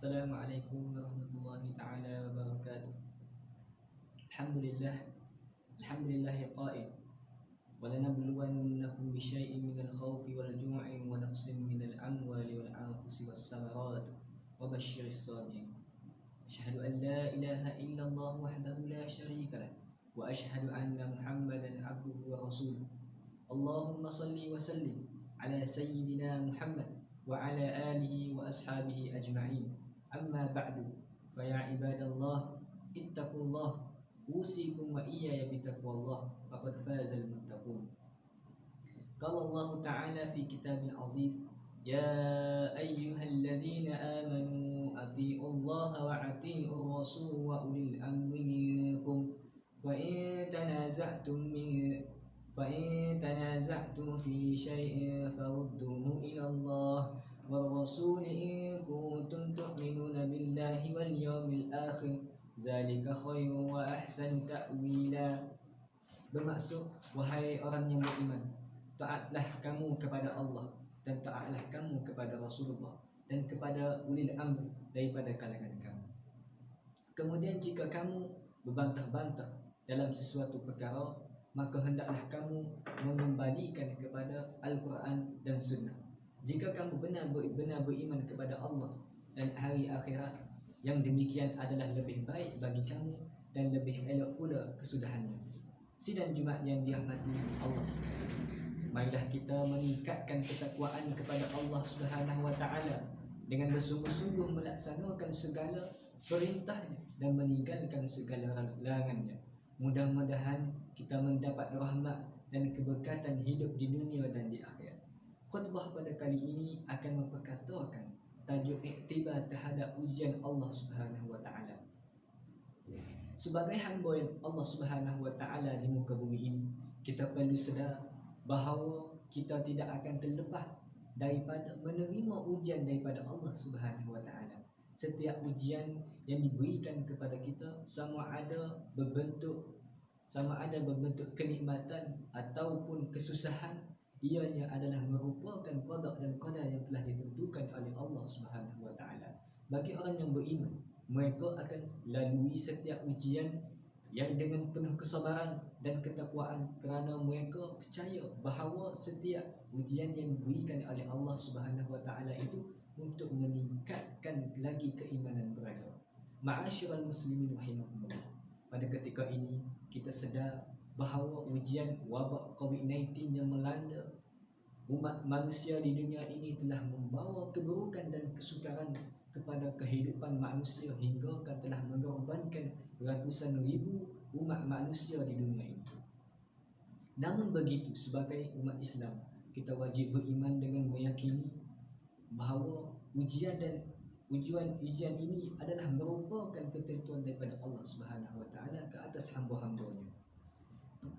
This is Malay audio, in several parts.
Assalamualaikum warahmatullahi taala wabarakatuh. Alhamdulillah, alhamdulillahi qail wa lanabluwannakum bisyai'in minal khawfi wal ju'i wa naqsin minal amwali wal anfusi was samarat wa basyiris sabirin. Asyhadu an la ilaha illallah wahdahu la syarika lah wa asyhadu anna Muhammadan abduhu wa rasuluh. Allahumma salli wa sallim ala sayyidina Muhammad wa ala alihi wa ashabihi ajma'in. Amma ba'du, fa ya ibadallah ittaqullah usikum wa iyaya bitaqwallah faqad fazal muttaqun. Qala Allah ta'ala fi kitabil aziz, ya ayyuhalladzina amanu atii'ullaha wa atii'ur rasul wa ulil amri minkum fa in tanaza'tum fi syai'in farudduhu ila Allah wal rasul in kuntum tu'minuna billahi wal yawmil akhir zalika khairun wa ahsan ta'wila. Bermaksud, wahai orang yang beriman, taatlah kamu kepada Allah dan taatlah kamu kepada Rasulullah dan kepada ulil amr daripada kalangan kamu. Kemudian jika kamu berbantah-bantah dalam sesuatu perkara, maka hendaklah kamu mengembalikan kepada Al-Quran dan Sunnah. Jika kamu benar-benar beriman kepada Allah dan hari akhirat, yang demikian adalah lebih baik bagi kamu dan lebih elok pula kesudahannya. Sidang Jumaat yang dirahmati Allah sekalian, marilah kita meningkatkan ketakwaan kepada Allah Subhanahu wa taala dengan bersungguh-sungguh melaksanakan segala perintahnya dan meninggalkan segala larangannya. Mudah-mudahan kita mendapat rahmat dan keberkatan hidup di dunia dan di akhirat. Khutbah pada kali ini akan memperkatakan tajuk iktibar terhadap ujian Allah Subhanahu wa taala. Sebagai hamba Allah Subhanahu wa taala di muka bumi ini, kita perlu sedar bahawa kita tidak akan terlepas daripada menerima ujian daripada Allah Subhanahu wa taala. Setiap ujian yang diberikan kepada kita sama ada berbentuk kenikmatan ataupun kesusahan, ianya adalah merupakan qada dan qadar yang telah ditentukan oleh Allah Subhanahu wa taala. Bagi orang yang beriman, mereka akan lalui setiap ujian yang dengan penuh kesabaran dan ketakwaan kerana mereka percaya bahawa setiap ujian yang diberikan oleh Allah Subhanahu wa taala itu untuk meningkatkan lagi keimanan mereka. Ma'asyiral muslimin rahimakumullah. Pada ketika ini kita sedar bahawa ujian wabak COVID-19 yang melanda umat manusia di dunia ini telah membawa keburukan dan kesukaran kepada kehidupan manusia hingga telah mengorbankan ratusan ribu umat manusia di dunia ini. Namun begitu, sebagai umat Islam, kita wajib beriman dengan meyakini bahawa ujian ini adalah merupakan ketentuan daripada Allah Subhanahu wa taala ke atas hamba-hambanya.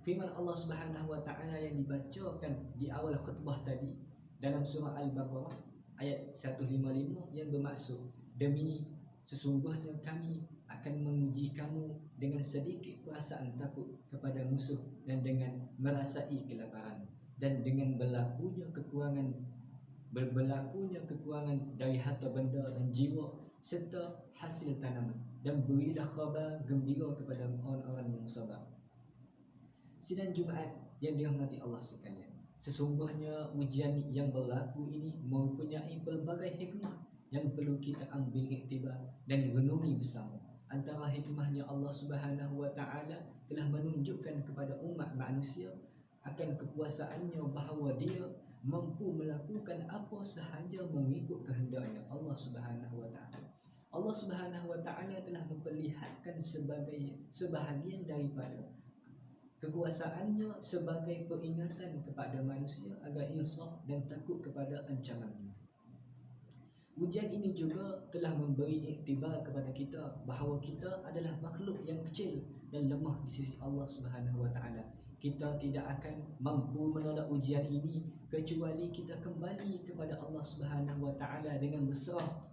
Firman Allah Subhanahu wa taala yang dibacakan di awal khutbah tadi dalam surah Al-Baqarah ayat 155 yang bermaksud, demi sesungguhnya kami akan menguji kamu dengan sedikit perasaan takut kepada musuh dan dengan merasai kelaparan dan dengan berlakunya kekurangan dari harta benda dan jiwa serta hasil tanaman, dan berilah khabar gembira kepada orang-orang yang sabar. Sidang Jumaat yang dirahmati Allah sekalian, sesungguhnya ujian yang berlaku ini mempunyai pelbagai hikmah yang perlu kita ambil iktibar dan renungi bersama. Antara hikmahnya, Allah Subhanahu wa taala telah menunjukkan kepada umat manusia akan kekuasaannya bahawa dia mampu melakukan apa sahaja mengikut kehendaknya. Allah Subhanahu wa taala telah memperlihatkan sebahagian daripada kekuasaannya sebagai peringatan kepada manusia agar insaf dan takut kepada ancamannya. Ujian ini juga telah memberi iktibar kepada kita bahawa kita adalah makhluk yang kecil dan lemah di sisi Allah Subhanahu wa taala. Kita tidak akan mampu menolak ujian ini kecuali kita kembali kepada Allah Subhanahu wa taala dengan berserah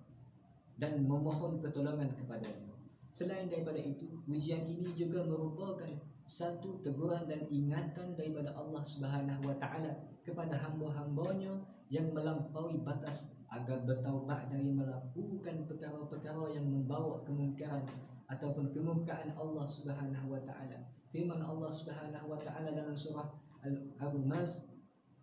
dan memohon pertolongan kepada-Nya. Selain daripada itu, ujian ini juga merupakan satu teguran dan ingatan daripada Allah Subhanahu wa taala kepada hamba-hambanya yang melampaui batas agar bertaubat dari melakukan perkara-perkara yang membawa kemungkaran ataupun kemurkaan Allah Subhanahu wa taala. Firman Allah Subhanahu wa taala dalam surah Al-Mas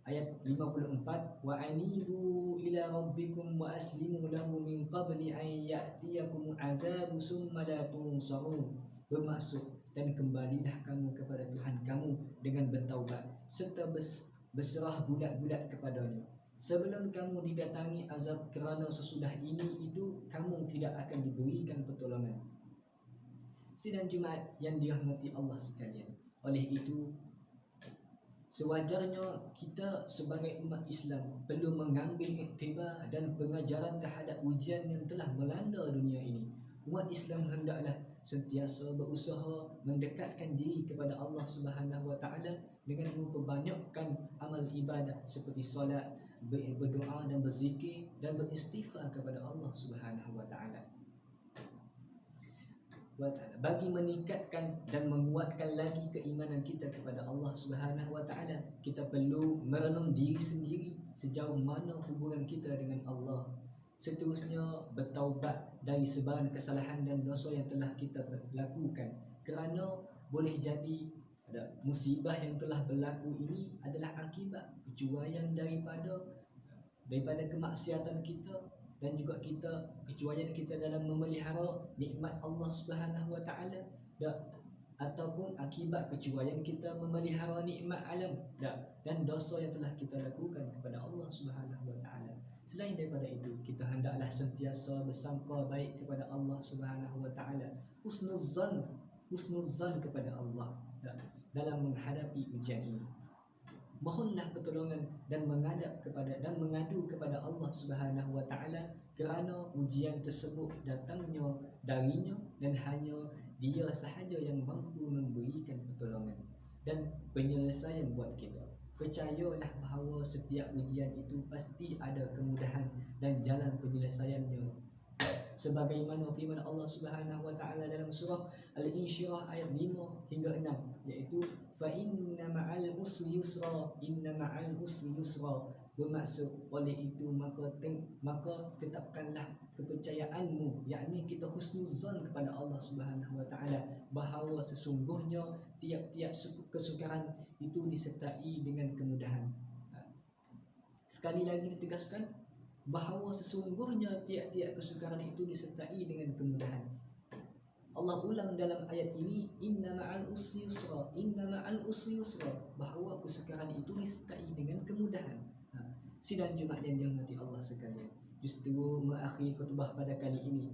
ayat 54, wa anibu ila rabbikum wa aslimu lahu min qabli an ya'tiyakum azabu summa la tunsarun. Bermaksud, dan kembalilah kamu kepada Tuhan kamu dengan bertaubat serta berserah bulat-bulat kepadanya sebelum kamu didatangi azab, kerana sesudah ini itu kamu tidak akan diberikan pertolongan. Sidang Jumaat yang dirahmati Allah sekalian, oleh itu sewajarnya kita sebagai umat Islam perlu mengambil iktibar dan pengajaran terhadap ujian yang telah melanda dunia ini. Umat Islam hendaklah sentiasa berusaha mendekatkan diri kepada Allah Subhanahu wa taala dengan memperbanyakkan amal ibadah seperti solat, berdoa dan berzikir dan beristighfar kepada Allah Subhanahu wa taala. Bagi meningkatkan dan menguatkan lagi keimanan kita kepada Allah Subhanahu wa taala, kita perlu merenung diri sendiri sejauh mana hubungan kita dengan Allah. Seterusnya, bertaubat dari sebarang kesalahan dan dosa yang telah kita lakukan, kerana boleh jadi musibah yang telah berlaku ini adalah akibat kecuaian daripada kemaksiatan kita, dan juga kecuaian kita dalam memelihara nikmat Allah Subhanahu wa taala, ataupun akibat kecuaian kita memelihara nikmat alam dan dosa yang telah kita lakukan kepada Allah Subhanahu wa taala. Selain daripada itu, kita hendaklah sentiasa bersangka baik kepada Allah Subhanahu wa taala, husnuzan kepada Allah dalam menghadapi ujian ini. Mohonlah pertolongan dan mengadu kepada Allah Subhanahu wa taala, kerana ujian tersebut datangnya darinya dan hanya Dia sahaja yang mampu memberikan pertolongan dan penyelesaian buat kita. Percayalah bahawa setiap ujian itu pasti ada kemudahan dan jalan penyelesaiannya. Sebagaimana firman Allah Subhanahu wa taala dalam surah Al-Insyirah ayat 5 hingga 6, iaitu fa inna ma'al usri yusra, inna ma'al usri yusra. Bermaksud, oleh itu maka tetapkanlah kepercayaanmu, yakni kita husnuzan kepada Allah Subhanahu wa taala, bahawa sesungguhnya tiap-tiap kesukaran itu disertai dengan kemudahan. Sekali lagi ditegaskan bahawa sesungguhnya tiap-tiap kesukaran itu disertai dengan kemudahan. Allah ulang dalam ayat ini, inna ma'al usri yusra, inna ma'al usri yusra, bahawa kesukaran itu disertai dengan kemudahan. Sidang Jumaat yang dirahmati Allah sekalian, justru mengakhiri khutbah pada kali ini,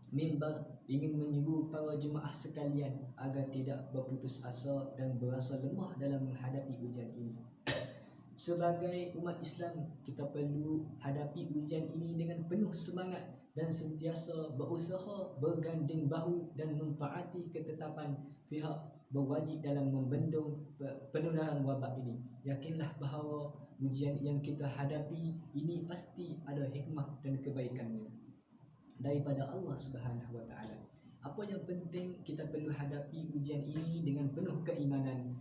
mimbar ingin menyeru para jemaah sekalian agar tidak berputus asa dan berasa lemah dalam menghadapi ujian ini. Sebagai umat Islam, kita perlu hadapi ujian ini dengan penuh semangat dan sentiasa berusaha berganding bahu dan mentaati ketetapan pihak berwajib dalam membendung penularan wabak ini. Yakinlah bahawa ujian yang kita hadapi ini pasti ada hikmah dan kebaikannya daripada Allah Subhanahu wa taala. Apa yang penting, kita perlu hadapi ujian ini dengan penuh keimanan,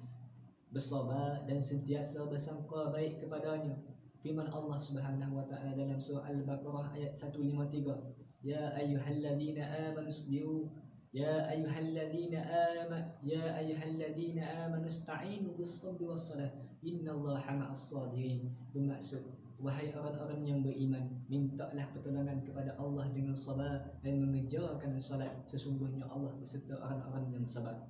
bersabar dan sentiasa bersangka baik kepadanya. Firman Allah Subhanahu wa taala dalam surah Al-Baqarah ayat 153, ya ayyuhallazina amanu isbiru ya ayyuhallazina amanu ista'inu bis-sabri was-salah innallaha ma'as sabirin. Bermaksud, wahai orang-orang yang beriman, mintalah pertolongan kepada Allah dengan sabar dan mengerjakan salat, sesungguhnya Allah beserta orang-orang yang sabar.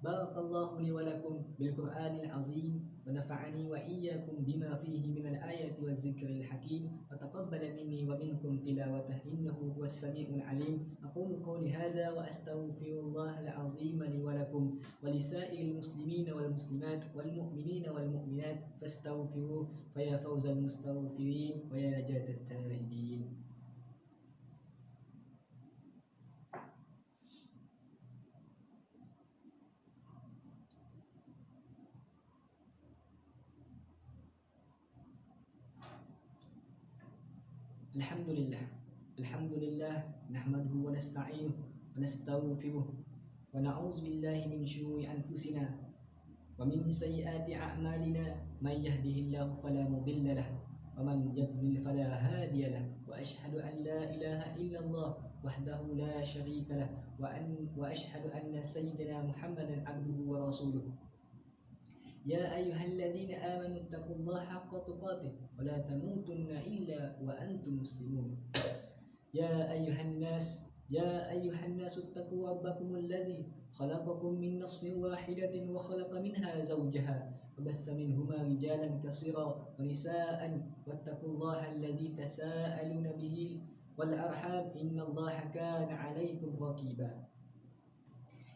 Barakallahu li wa lakum bil Qur'anil azim wa nafa'ani wa iyyakum bima fihi minal ayati waz zikril hakim wa taqabbala minni wa minkum tilawatahu innahu huwas samiul alim. Aqulu qawli hadza wa astaghfirullahal azim li wa lakum wa lisa'il muslimina wal muslimat wal mu'minina wal mu'minat fastaghfiruhu fa ya fawzal mustaghfirin wa ya najatat taibin. Alhamdulillah nahmaduhu wa nasta'inuhu wa nastaghfiruh wa na'udzu billahi min syururi anfusina wa min sayyiati a'malina may yahdihillahu fala mudilla lahu ومن يضلل فلا هادي له وأشهد أن لا إله إلا الله وحده لا شريك له وأشهد أن سيدنا محمدا عبده ورسوله. يا أيها الذين آمنوا اتقوا الله حق تقاته ولا تموتن إلا وأنتم مسلمون. يا أيها الناس اتقوا ربكم الذي خلقكم من نفس واحدة وخلق منها زوجها وبث منهما رجالا كثيرا ونساء واتقوا الله الذي تساءلون به والأرحام إن الله كان عليكم رقيبا.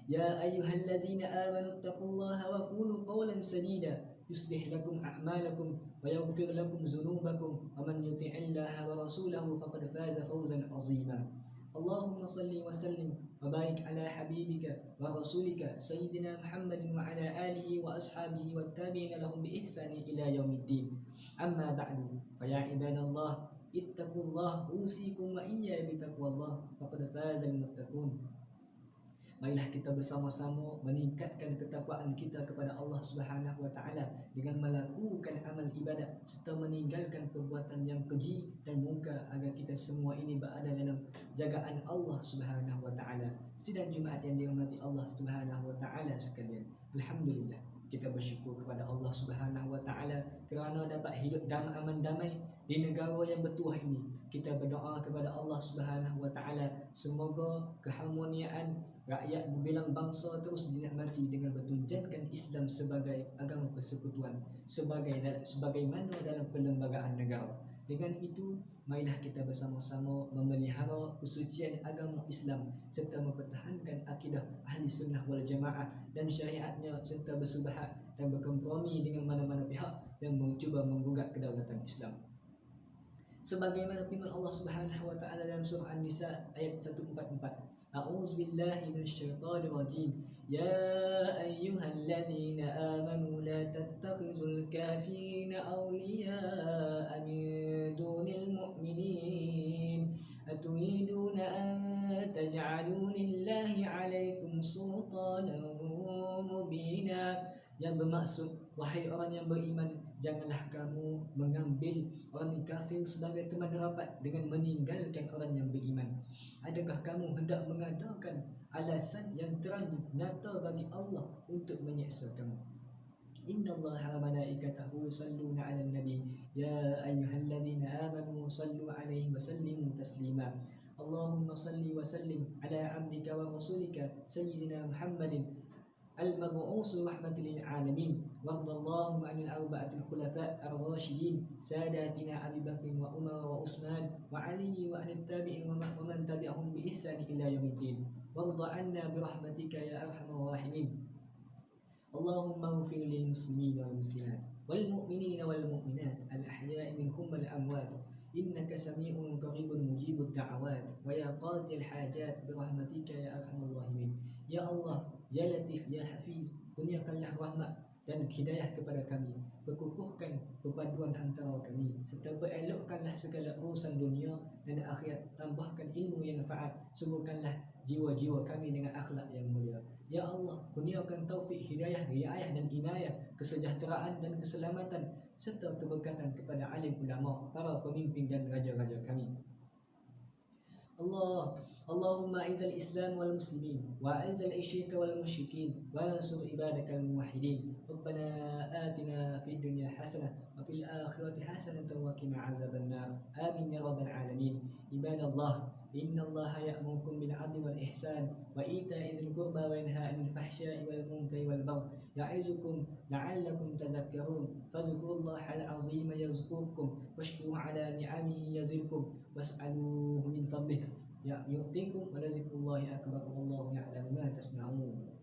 يا أيها الذين آمنوا اتقوا الله وقولوا قولا سديدا يصلح لكم أعمالكم ويغفر لكم ذنوبكم ومن يطع الله ورسوله فقد فاز فوزا عظيما. اللهم صل وسلم وبارك على حبيبك ورسولك سيدنا محمد وعلى آله وأصحابه والتابعين لهم بإحسان إلى يوم الدين. أما بعد فيا عباد الله اتقوا الله أوصيكم وإياي بتقوى الله فقد فاز المتقون. Marilah kita bersama-sama meningkatkan ketakwaan kita kepada Allah Subhanahu wa taala dengan melakukan amal ibadat serta meninggalkan perbuatan yang keji dan mungkar agar kita semua ini berada dalam jagaan Allah Subhanahu wa taala. Sidang Jumaat yang dirahmati Allah Subhanahu wa taala sekalian. Alhamdulillah, kita bersyukur kepada Allah Subhanahu wa taala kerana dapat hidup dalam aman damai di negara yang bertuah ini. Kita berdoa kepada Allah Subhanahu wa taala semoga keharmonian rakyat berbilang bangsa terus dinikmati dengan bertunjankan Islam sebagai agama persekutuan sebagaimana dalam perlembagaan negara. Dengan itu, marilah kita bersama-sama memelihara kesucian agama Islam serta mempertahankan akidah ahli sunnah wal jamaah dan syariatnya serta bersubahat dan berkompromi dengan mana-mana pihak yang mencuba menggugat kedaulatan Islam. Sebagaimana firman Allah Subhanahu wa taala dalam surah An-Nisa ayat 144. أعوذ بالله من الشيطان الرجيم يا أيها الذين آمنوا لا تتخذوا الكافرين أولياء من دون المؤمنين أتريدون أن تجعلوا لله عليكم سلطانا مبينا. Yang bermaksud, wahai orang yang beriman, janganlah kamu mengambil orang kafir sebagai teman rapat dengan meninggalkan orang yang beriman. Adakah kamu hendak mengadakan alasan yang terang nyata bagi Allah untuk menyeksa kamu? Innallaha wa malaikatahu yusalluna 'alan nabi ya ayyuhalladzina amanu sallu 'alaihi wa sallimu taslima. Allahumma salli wa sallim ala 'abdika wa rasulika sayyidina Muhammadin المبعوث رحمة للعالمين. وارض اللهم عن الأربعة الخلفاء الراشدين ساداتنا أبي بكر وعمر وعثمان وعلي وعن التابعين ومن تبعهم بإحسان إلى يوم الدين. وارض عنا برحمتك يا أرحم الراحمين. اللهم اغفر للمسلمين والمسلمات والمؤمنين والمؤمنات الأحياء منهم والأموات إنك سميع قريب مجيب الدعوات ويا قاضي الحاجات برحمتك يا أرحم الراحمين. Ya Allah, Ya Latif, Ya Hafiz, kurniakanlah rahmat dan hidayah kepada kami, berkukuhkan perpaduan antara kami, serta berelokkanlah segala urusan dunia dan akhirat, tambahkan ilmu yang manfaat, sembuhkanlah jiwa-jiwa kami dengan akhlak yang mulia. Ya Allah, kurniakan taufik, hidayah, riayah dan inayah, kesejahteraan dan keselamatan, serta keberkatan kepada alim ulama, para pemimpin dan raja-raja kami. اللهم أعز الإسلام والمسلمين وأعز الشرك والمشركين وانصر عبادك الموحدين. ربنا آتنا في الدنيا حسنة وفي الآخرة حسنة وقنا عذاب النار. آمين يا رب العالمين. عباد الله إن الله يأمركم بالعدل والإحسان وإيتاء ذي القربى وينهى عن الفحشاء والمنكر والبغي يعظكم لعلكم تذكرون. فاذكروا الله العظيم يذكركم واشكروا على نعمه يزدكم واسألوه من فضله يعطيكم ولذكر الله أكبر والله يعلم ما تصنعون.